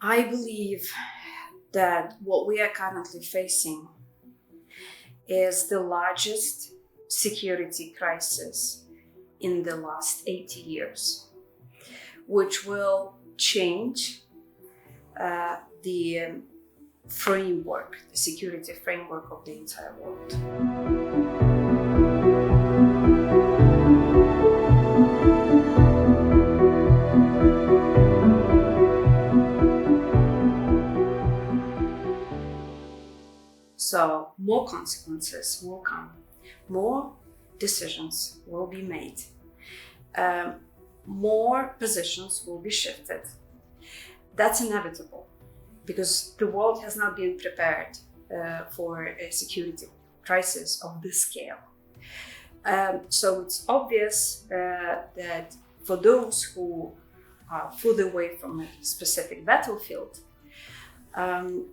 I believe that what we are currently facing is the largest security crisis in the last 80 years, which will change the framework, the security framework of the entire world. So more consequences will come, more decisions will be made, more positions will be shifted. That's inevitable because the world has not been prepared for a security crisis of this scale. So it's obvious that for those who are further away from a specific battlefield,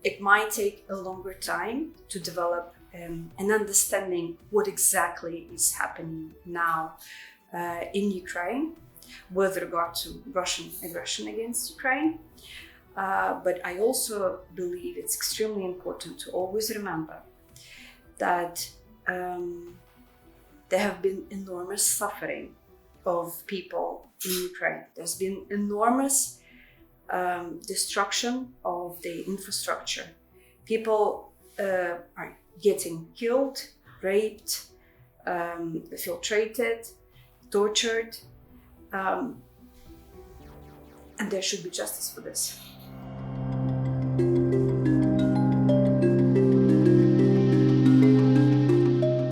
it might take a longer time to develop an understanding what exactly is happening now in Ukraine with regard to Russian aggression against Ukraine. But I also believe it's extremely important to always remember that there have been enormous suffering of people in Ukraine. There's been enormous destruction of the infrastructure. People are getting killed, raped, infiltrated, tortured, and there should be justice for this.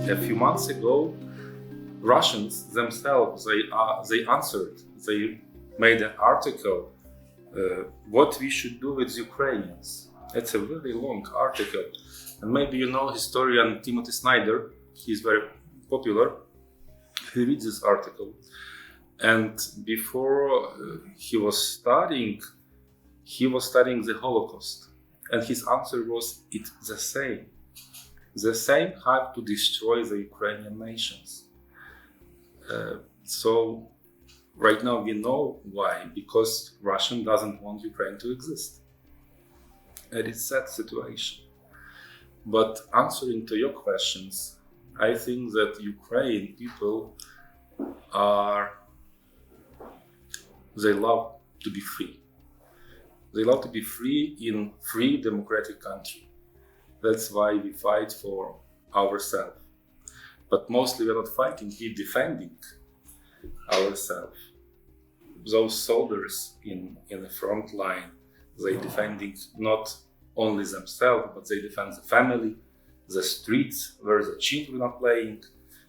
A few months ago, Russians themselves, they answered, they made an article, what we should do with Ukrainians. It's a very long article. And maybe you know historian Timothy Snyder, he's very popular. He reads this article. And before he was studying the Holocaust. And his answer was, it's the same. The same have to destroy the Ukrainian nations. So right now we know why, because Russia doesn't want Ukraine to exist. And it's a sad situation. But answering to your questions, I think that Ukrainian people they love to be free. They love to be free in free democratic country. That's why we fight for ourselves. But mostly we're not fighting, we're defending ourselves. Those soldiers in the front line, they defending not only themselves, but they defend the family, the streets where the children are playing.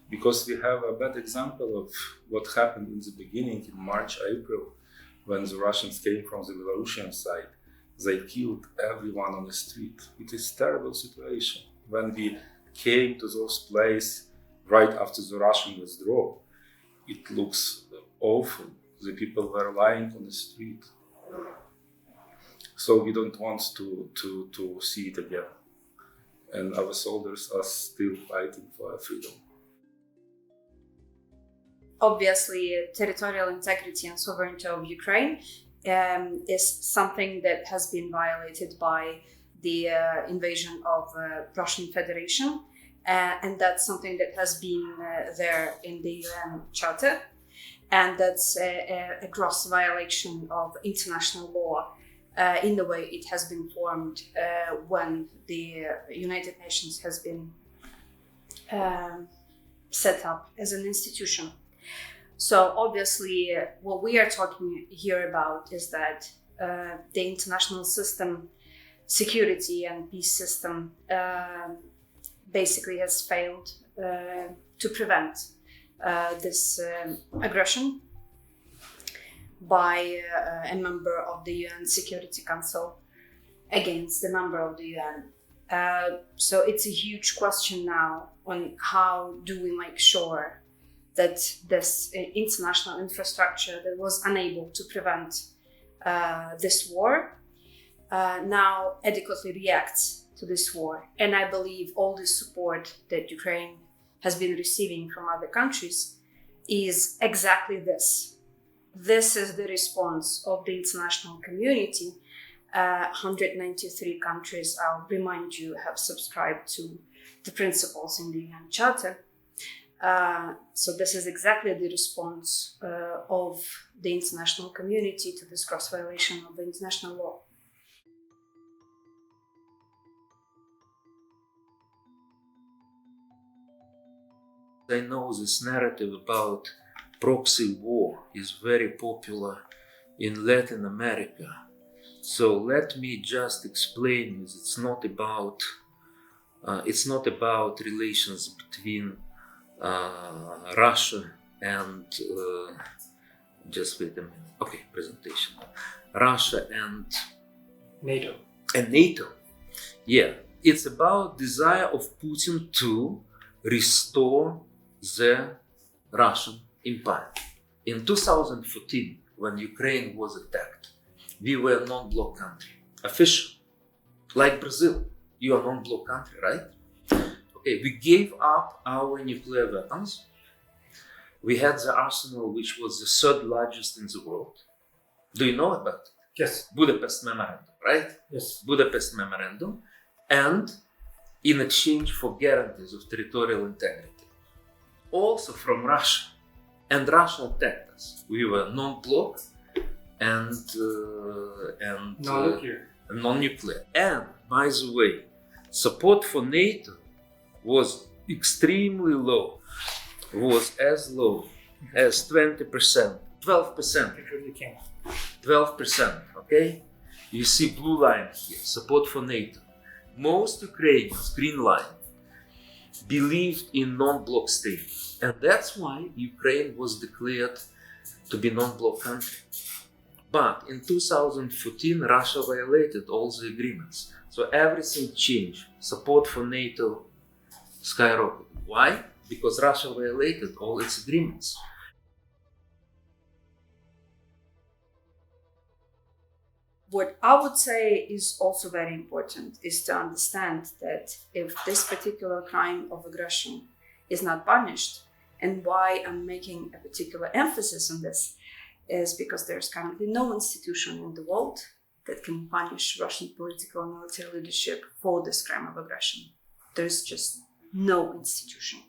Because we have a bad example of what happened in the beginning in March, April, when the Russians came from the Belarusian side. They killed everyone on the street. It is a terrible situation. When we came to those places right after the Russian withdrawal, it looks awful. The people were lying on the street. So we don't want to see it again. And our soldiers are still fighting for freedom. Obviously, territorial integrity and sovereignty of Ukraine is something that has been violated by the invasion of Russian Federation, and that's something that has been there in the UN Charter, and that's a gross violation of international law in the way it has been formed when the United Nations has been set up as an institution. So obviously, what we are talking here about is that the international system, security and peace system, basically has failed to prevent this aggression by a member of the UN Security Council against a member of the UN. So it's a huge question now on how do we make sure that this international infrastructure that was unable to prevent this war now adequately reacts to this war. And I believe all the support that Ukraine has been receiving from other countries is exactly this. This is the response of the international community 193 countries, I'll remind you, have subscribed to the principles in the UN Charter. So this is exactly the response of the international community to this gross violation of the international law. I know this narrative about proxy war is very popular in Latin America. So let me just explain this. It's not about relations between Russia and just wait a minute. Okay, presentation. Russia and NATO. NATO. Yeah, it's about desire of Putin to restore the Russian Empire. In 2014, when Ukraine was attacked, we were a non-bloc country, official, like Brazil. You are a non-bloc country, right? Okay, we gave up our nuclear weapons. We had the arsenal, which was the third largest in the world. Do you know about it? Yes. Budapest Memorandum, right? Yes. Budapest Memorandum, and in exchange for guarantees of territorial integrity. Also from Russia. And Russia attacked us. We were non-bloc and non-nuclear. And by the way, support for NATO was extremely low. Was as low as 20%, 12%. 12%, okay? You see blue line here, support for NATO. Most Ukrainians, green line, believed in non-bloc state. And that's why Ukraine was declared to be non-bloc country. But in 2014, Russia violated all the agreements. So everything changed. Support for NATO skyrocketed. Why? Because Russia violated all its agreements. What I would say is also very important is to understand that if this particular crime of aggression is not punished, and why I'm making a particular emphasis on this is because there's currently no institution in the world that can punish Russian political and military leadership for this crime of aggression. There's just no institution.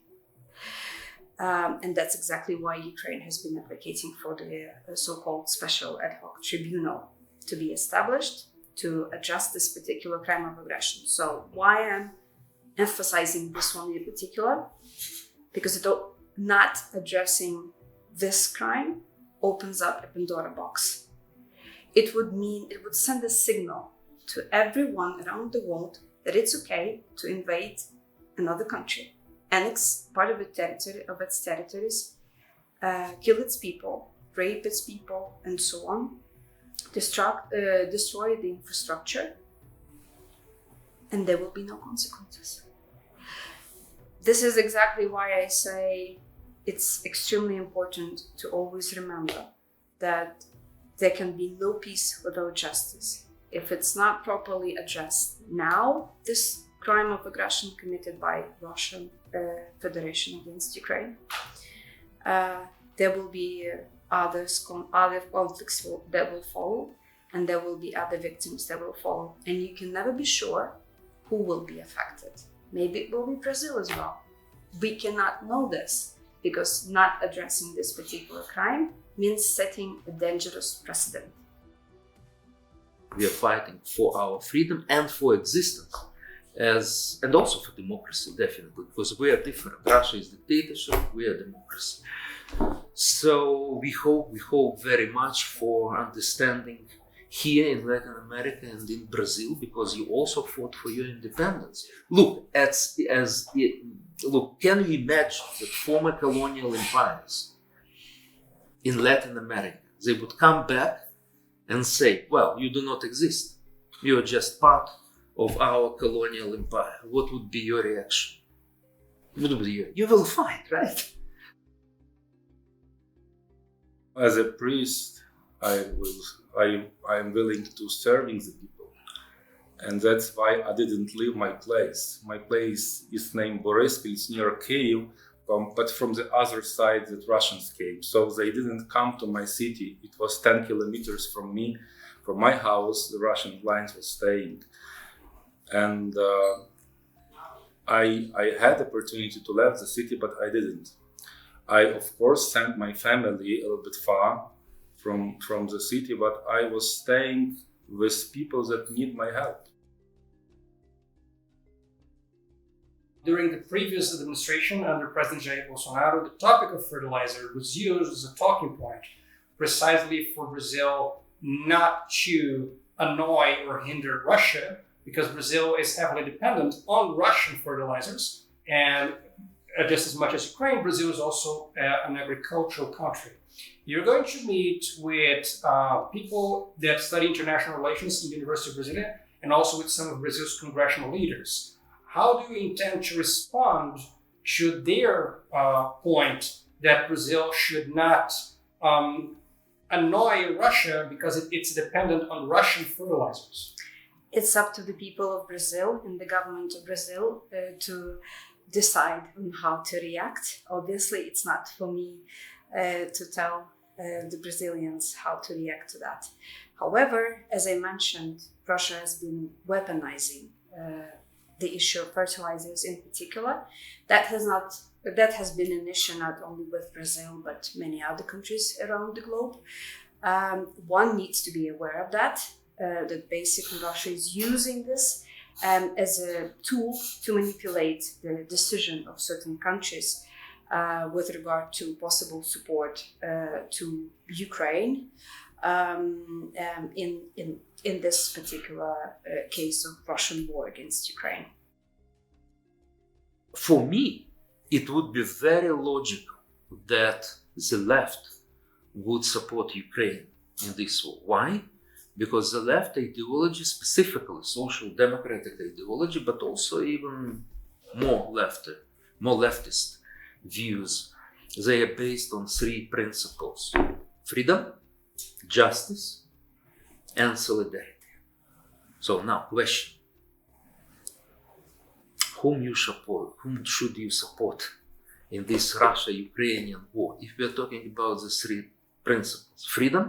And that's exactly why Ukraine has been advocating for the so-called special ad hoc tribunal to be established to address this particular crime of aggression. So why I'm emphasizing this one in particular? Because not addressing this crime opens up a Pandora box. It would send a signal to everyone around the world that it's okay to invade another country, annex part of its territories, kill its people, rape its people, and so on. Destroy the infrastructure, and there will be no consequences. This is exactly why I say it's extremely important to always remember that there can be no peace without justice. If it's not properly addressed now, this crime of aggression committed by Russian Federation against Ukraine, there will be other conflicts that will follow, and there will be other victims that will follow. And you can never be sure who will be affected. Maybe it will be Brazil as well. We cannot know this because not addressing this particular crime means setting a dangerous precedent. We are fighting for our freedom and for existence, and also for democracy, definitely, because we are different. Russia is dictatorship, we are democracy. So we hope very much for understanding here in Latin America and in Brazil, because you also fought for your independence. Look, can you imagine that former colonial empires in Latin America, they would come back and say, well, you do not exist. You are just part of our colonial empire. What would be your reaction? You will fight, right? As a priest, I am willing to serving the people, and that's why I didn't leave my place. My place is named Borispil, it's near Kyiv, but from the other side that Russians came. So they didn't come to my city. It was 10 kilometers from me, from my house, the Russian lines were staying. And I had the opportunity to leave the city, but I didn't. I, of course, sent my family a little bit far from the city, but I was staying with people that need my help. During the previous administration under President Jair Bolsonaro, the topic of fertilizer was used as a talking point precisely for Brazil not to annoy or hinder Russia, because Brazil is heavily dependent on Russian fertilizers. And just as much as Ukraine, Brazil is also an agricultural country. You're going to meet with people that study international relations in the University of Brasilia and also with some of Brazil's congressional leaders. How do you intend to respond to their point that Brazil should not annoy Russia because it's dependent on Russian fertilizers? It's up to the people of Brazil and the government of Brazil to decide on how to react. Obviously, it's not for me to tell the Brazilians how to react to that. However, as I mentioned, Russia has been weaponizing the issue of fertilizers in particular. That has been an issue not only with Brazil, but many other countries around the globe. One needs to be aware of that basically Russia is using this as a tool to manipulate the decision of certain countries with regard to possible support to Ukraine in this particular case of Russian war against Ukraine. For me, it would be very logical that the left would support Ukraine in this war. Why? Because the left ideology, specifically social democratic ideology, but also even more leftist views, they are based on three principles: freedom, justice, and solidarity. So now, question: whom should you support in this Russia-Ukrainian war? If we are talking about the three principles: freedom,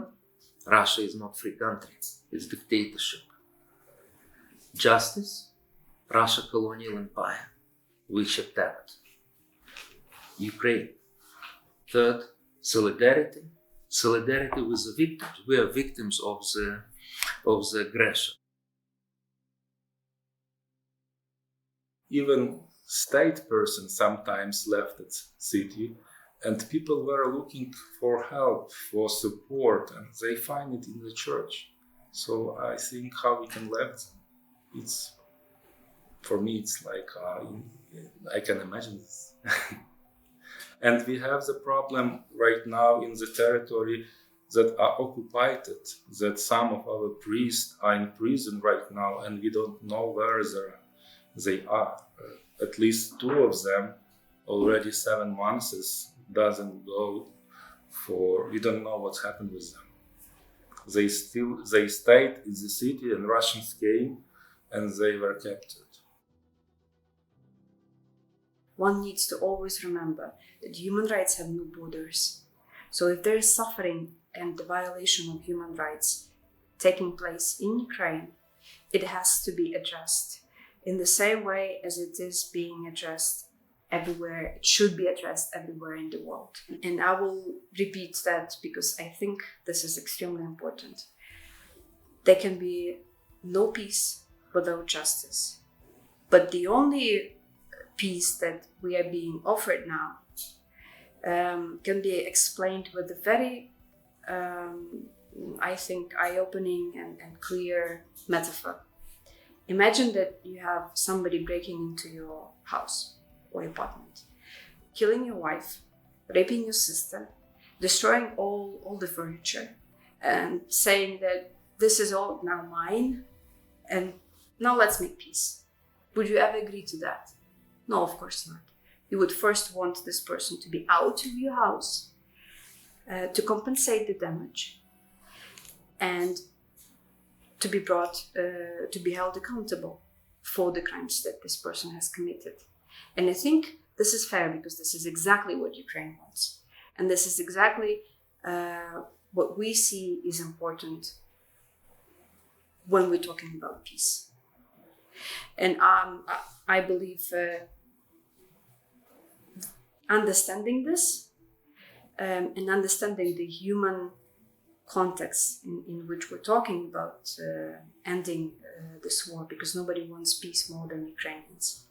Russia is not free country, it's dictatorship. Justice, Russia colonial empire, which attacked Ukraine. Third, solidarity with the victims. We are victims of the aggression. Even state persons sometimes left its city, and people were looking for help, for support, and they find it in the church. So I think how we can leave them, for me, it's like, I can imagine this. And we have the problem right now in the territory that are occupied, that some of our priests are in prison right now, and we don't know where they are. At least two of them, already 7 months, doesn't go for, we don't know what's happened with them. They stayed in the city, and Russians came and they were captured. One needs to always remember that human rights have no borders. So if there is suffering and the violation of human rights taking place in Ukraine, it has to be addressed in the same way as it is being addressed everywhere. It should be addressed everywhere in the world. And I will repeat that because I think this is extremely important. There can be no peace without justice. But the only peace that we are being offered now can be explained with a very, I think, eye-opening and clear metaphor. Imagine that you have somebody breaking into your house or apartment, killing your wife, raping your sister, destroying all the furniture, and saying that this is all now mine, and now let's make peace. Would you ever agree to that? No, of course not. You would first want this person to be out of your house, to compensate the damage, and to be brought, to be held accountable for the crimes that this person has committed. And I think this is fair because this is exactly what Ukraine wants. And this is exactly what we see is important when we're talking about peace. And I believe understanding this and understanding the human context in which we're talking about ending this war, because nobody wants peace more than Ukrainians,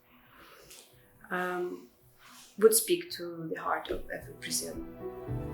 would speak to the heart of every Brazilian.